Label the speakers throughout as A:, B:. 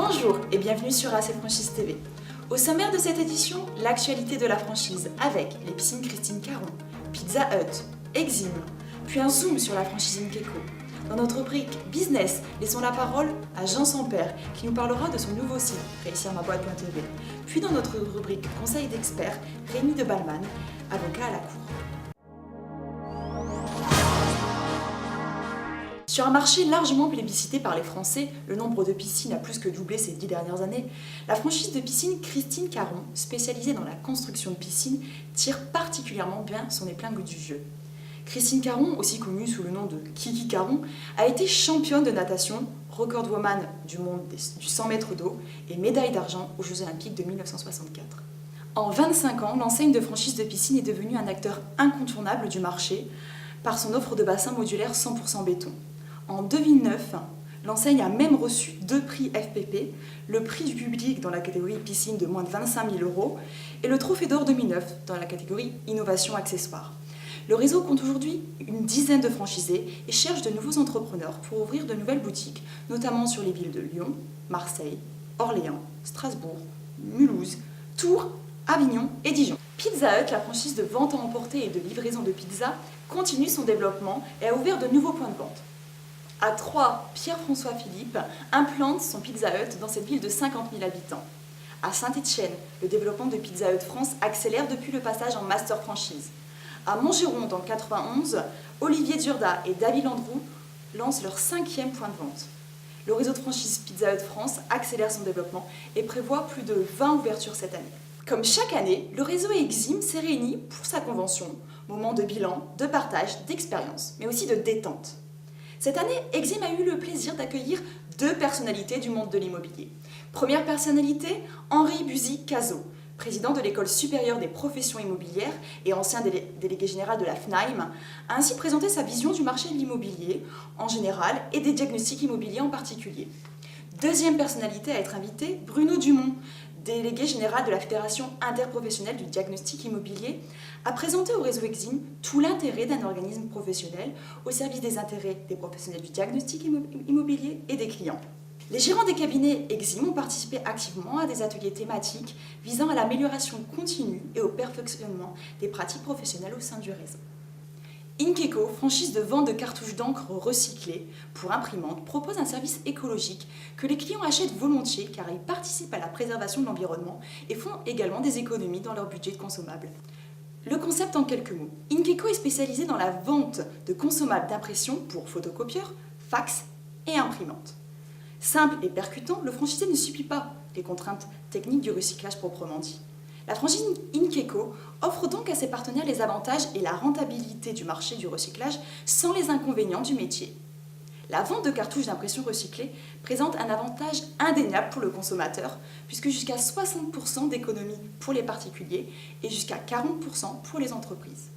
A: Bonjour et bienvenue sur AC Franchise TV. Au sommaire de cette édition, l'actualité de la franchise avec les piscines Christine Caron, Pizza Hut, Exim, puis un zoom sur la franchise Inkeko. Dans notre rubrique Business, laissons la parole à Jean Sampère qui nous parlera de son nouveau site, réussirmaboîte.tv. Puis dans notre rubrique Conseil d'experts, Rémi de Balman, avocat à la Cour. Sur un marché largement plébiscité par les Français, le nombre de piscines a plus que doublé ces 10 dernières années. La franchise de piscine Christine Caron, spécialisée dans la construction de piscines, tire particulièrement bien son épingle du jeu. Christine Caron, aussi connue sous le nom de Kiki Caron, a été championne de natation, recordwoman du monde du 100 mètres d'eau et médaille d'argent aux Jeux Olympiques de 1964. En 25 ans, l'enseigne de franchise de piscine est devenue un acteur incontournable du marché par son offre de bassins modulaires 100% béton. En 2009, l'enseigne a même reçu 2 prix FPP, le prix du public dans la catégorie piscine de moins de 25 000 € et le Trophée d'Or 2009 dans la catégorie innovation accessoire. Le réseau compte aujourd'hui une dizaine de franchisés et cherche de nouveaux entrepreneurs pour ouvrir de nouvelles boutiques, notamment sur les villes de Lyon, Marseille, Orléans, Strasbourg, Mulhouse, Tours, Avignon et Dijon. Pizza Hut, la franchise de vente à emporter et de livraison de pizza, continue son développement et a ouvert de nouveaux points de vente. À Troyes, Pierre-François Philippe implante son Pizza Hut dans cette ville de 50 000 habitants. À Saint-Étienne, le développement de Pizza Hut France accélère depuis le passage en master franchise. À Montgeron, dans le 91, Olivier Durda et David Landreau lancent leur 5e point de vente. Le réseau de franchise Pizza Hut France accélère son développement et prévoit plus de 20 ouvertures cette année. Comme chaque année, le réseau Exim s'est réuni pour sa convention, moment de bilan, de partage, d'expérience, mais aussi de détente. Cette année, Exim a eu le plaisir d'accueillir 2 personnalités du monde de l'immobilier. Première personnalité, Henri Buzy-Cazot, président de l'École supérieure des professions immobilières et ancien délégué général de la FNAIM, a ainsi présenté sa vision du marché de l'immobilier en général et des diagnostics immobiliers en particulier. Deuxième personnalité à être invitée, Bruno Dumont, délégué général de la Fédération interprofessionnelle du diagnostic immobilier, a présenté au réseau Exim tout l'intérêt d'un organisme professionnel au service des intérêts des professionnels du diagnostic immobilier et des clients. Les gérants des cabinets Exim ont participé activement à des ateliers thématiques visant à l'amélioration continue et au perfectionnement des pratiques professionnelles au sein du réseau. Inkeko, franchise de vente de cartouches d'encre recyclées pour imprimantes, propose un service écologique que les clients achètent volontiers car ils participent à la préservation de l'environnement et font également des économies dans leur budget de consommables. Le concept en quelques mots. Inkeko est spécialisé dans la vente de consommables d'impression pour photocopieurs, fax et imprimantes. Simple et percutant, le franchisé ne subit pas les contraintes techniques du recyclage proprement dit. La franchise Inkeko offre donc à ses partenaires les avantages et la rentabilité du marché du recyclage sans les inconvénients du métier. La vente de cartouches d'impression recyclées présente un avantage indéniable pour le consommateur, puisque jusqu'à 60% d'économie pour les particuliers et jusqu'à 40% pour les entreprises.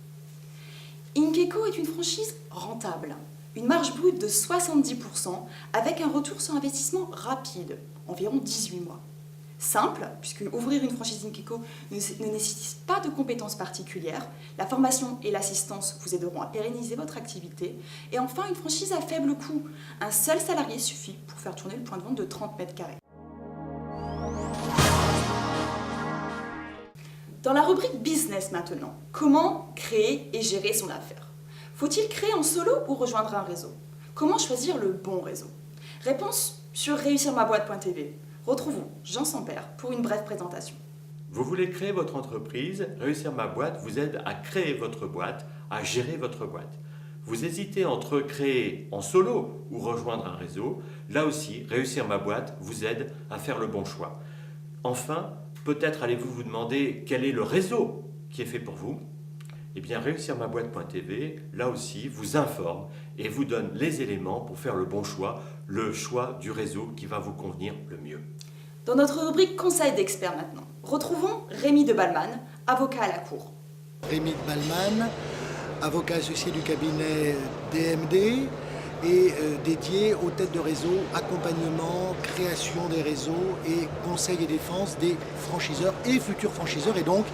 A: Inkeko est une franchise rentable, une marge brute de 70% avec un retour sur investissement rapide, environ 18 mois. Simple, puisque ouvrir une franchise Inkeko ne nécessite pas de compétences particulières. La formation et l'assistance vous aideront à pérenniser votre activité. Et enfin, une franchise à faible coût. Un seul salarié suffit pour faire tourner le point de vente de 30 mètres carrés. Dans la rubrique Business maintenant, comment créer et gérer son affaire? Faut-il créer en solo ou rejoindre un réseau? Comment choisir le bon réseau? Réponse sur réussirmaboîte.tv. Retrouvons Jean Sampère pour une brève présentation.
B: Vous voulez créer votre entreprise, Réussir ma boîte vous aide à créer votre boîte, à gérer votre boîte. Vous hésitez entre créer en solo ou rejoindre un réseau. Là aussi, Réussir ma boîte vous aide à faire le bon choix. Enfin, peut-être allez-vous vous demander quel est le réseau qui est fait pour vous. Eh bien, réussirmaboîte.tv, là aussi, vous informe et vous donne les éléments pour faire le bon choix, le choix du réseau qui va vous convenir le mieux.
A: Dans notre rubrique Conseil d'experts maintenant, retrouvons Rémi de Balman, avocat à la Cour.
C: Rémi de Balman, avocat associé du cabinet DMD et dédié aux têtes de réseau, accompagnement, création des réseaux et conseil et défense des franchiseurs et futurs franchiseurs. Et donc,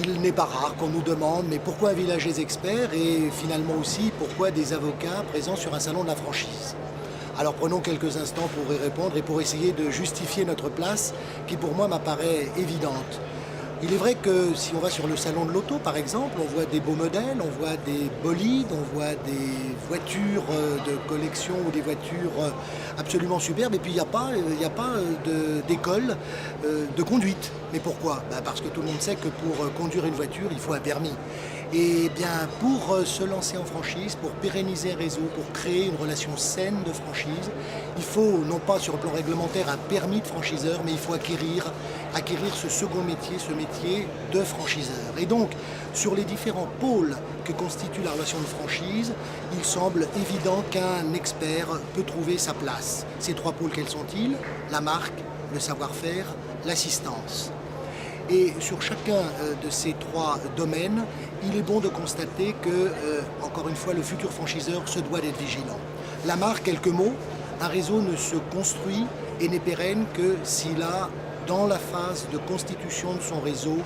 C: il n'est pas rare qu'on nous demande mais pourquoi un village des experts et finalement aussi pourquoi des avocats présents sur un salon de la franchise. Alors prenons quelques instants pour y répondre et pour essayer de justifier notre place, qui pour moi m'apparaît évidente. Il est vrai que si on va sur le salon de l'auto, par exemple, on voit des beaux modèles, on voit des bolides, on voit des voitures de collection ou des voitures absolument superbes. Et puis il n'y a pas d'école de conduite. Mais pourquoi? Parce que tout le monde sait que pour conduire une voiture, il faut un permis. Et bien pour se lancer en franchise, pour pérenniser un réseau, pour créer une relation saine de franchise, il faut non pas sur le plan réglementaire un permis de franchiseur, mais il faut acquérir ce second métier, ce métier de franchiseur. Et donc sur les différents pôles que constitue la relation de franchise, il semble évident qu'un expert peut trouver sa place. Ces trois pôles, quels sont-ils? La marque, le savoir-faire, l'assistance. Et sur chacun de ces trois domaines, il est bon de constater que, encore une fois, le futur franchiseur se doit d'être vigilant. La marque, quelques mots, un réseau ne se construit et n'est pérenne que s'il a, dans la phase de constitution de son réseau,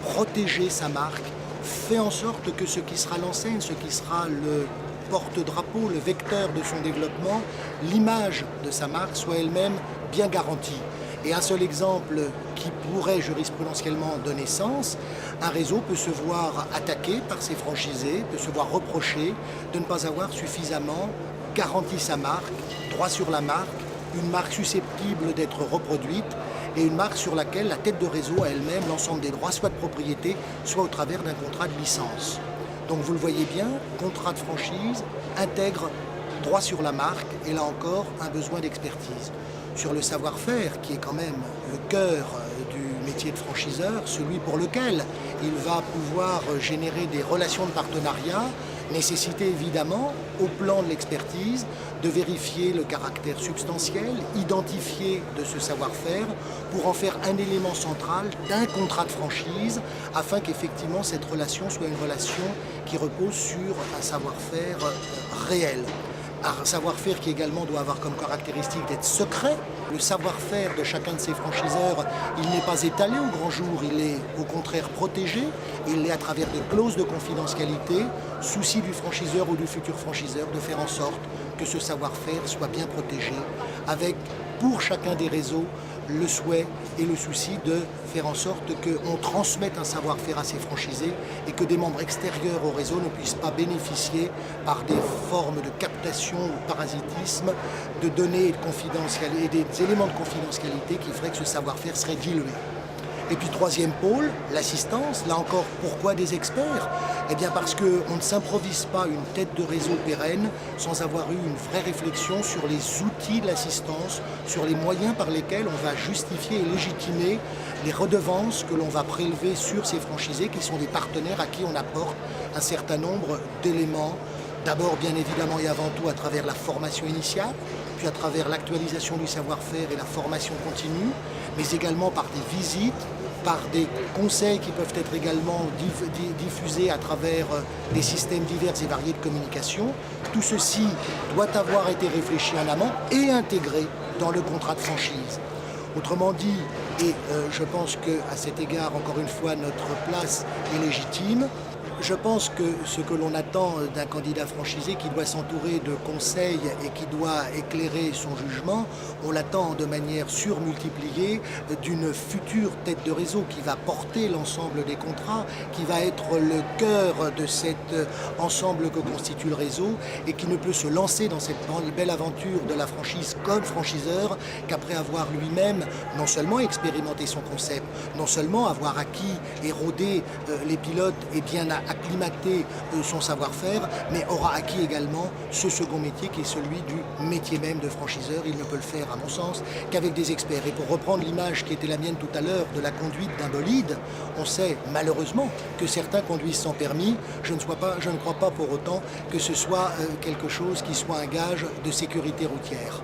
C: protégé sa marque, fait en sorte que ce qui sera l'enseigne, ce qui sera le porte-drapeau, le vecteur de son développement, l'image de sa marque soit elle-même bien garantie. Et un seul exemple qui pourrait jurisprudentiellement donner sens, un réseau peut se voir attaqué par ses franchisés, peut se voir reprocher de ne pas avoir suffisamment garanti sa marque, droit sur la marque, une marque susceptible d'être reproduite et une marque sur laquelle la tête de réseau a elle-même l'ensemble des droits, soit de propriété, soit au travers d'un contrat de licence. Donc vous le voyez bien, contrat de franchise intègre droit sur la marque et là encore un besoin d'expertise. Sur le savoir-faire, qui est quand même le cœur du métier de franchiseur, celui pour lequel il va pouvoir générer des relations de partenariat, nécessiter évidemment, au plan de l'expertise, de vérifier le caractère substantiel, identifier de ce savoir-faire pour en faire un élément central d'un contrat de franchise afin qu'effectivement cette relation soit une relation qui repose sur un savoir-faire réel. Un savoir-faire qui également doit avoir comme caractéristique d'être secret. Le savoir-faire de chacun de ces franchiseurs, il n'est pas étalé au grand jour, il est au contraire protégé. Il l'est à travers des clauses de confidentialité, souci du franchiseur ou du futur franchiseur de faire en sorte que ce savoir-faire soit bien protégé, avec pour chacun des réseaux le souhait et le souci de faire en sorte qu'on transmette un savoir-faire à ses franchisés et que des membres extérieurs au réseau ne puissent pas bénéficier par des formes de captation ou parasitisme de données et de confidentialité, et des éléments de confidentialité qui feraient que ce savoir-faire serait dilué. Et puis troisième pôle, l'assistance. Là encore, pourquoi des experts? Eh bien parce qu'on ne s'improvise pas une tête de réseau pérenne sans avoir eu une vraie réflexion sur les outils de l'assistance, sur les moyens par lesquels on va justifier et légitimer les redevances que l'on va prélever sur ces franchisés qui sont des partenaires à qui on apporte un certain nombre d'éléments. D'abord, bien évidemment et avant tout, à travers la formation initiale, puis à travers l'actualisation du savoir-faire et la formation continue, mais également par des visites, par des conseils qui peuvent être également diffusés à travers des systèmes divers et variés de communication. Tout ceci doit avoir été réfléchi en amont et intégré dans le contrat de franchise. Autrement dit, et je pense qu'à cet égard, encore une fois, notre place est légitime, je pense que ce que l'on attend d'un candidat franchisé qui doit s'entourer de conseils et qui doit éclairer son jugement, on l'attend de manière surmultipliée d'une future tête de réseau qui va porter l'ensemble des contrats, qui va être le cœur de cet ensemble que constitue le réseau et qui ne peut se lancer dans cette belle aventure de la franchise comme franchiseur qu'après avoir lui-même non seulement expérimenté son concept, non seulement avoir acquis et rodé les pilotes et bien acclimater son savoir-faire, mais aura acquis également ce second métier qui est celui du métier même de franchiseur. Il ne peut le faire, à mon sens, qu'avec des experts. Et pour reprendre l'image qui était la mienne tout à l'heure de la conduite d'un bolide, on sait malheureusement que certains conduisent sans permis. Je ne crois pas pour autant que ce soit quelque chose qui soit un gage de sécurité routière.